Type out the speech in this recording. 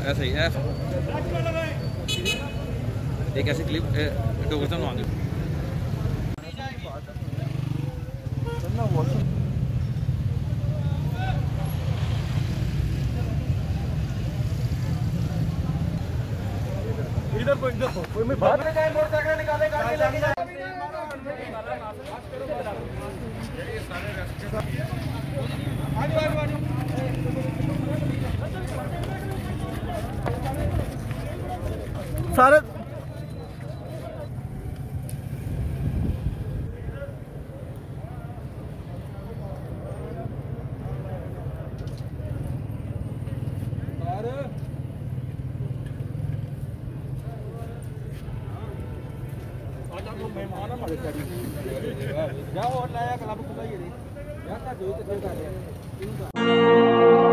ऐसा ही ऐसा एक ऐसी क्लिप डॉक्टर साहब आगे इधर कोई मैं बात मोटरसाइकिल निकाले गाड़ी लेके जाए सारे मेहमान हमारे जाओ और लाया क्लब खुदा ही यार का जो तो कर रहे हैं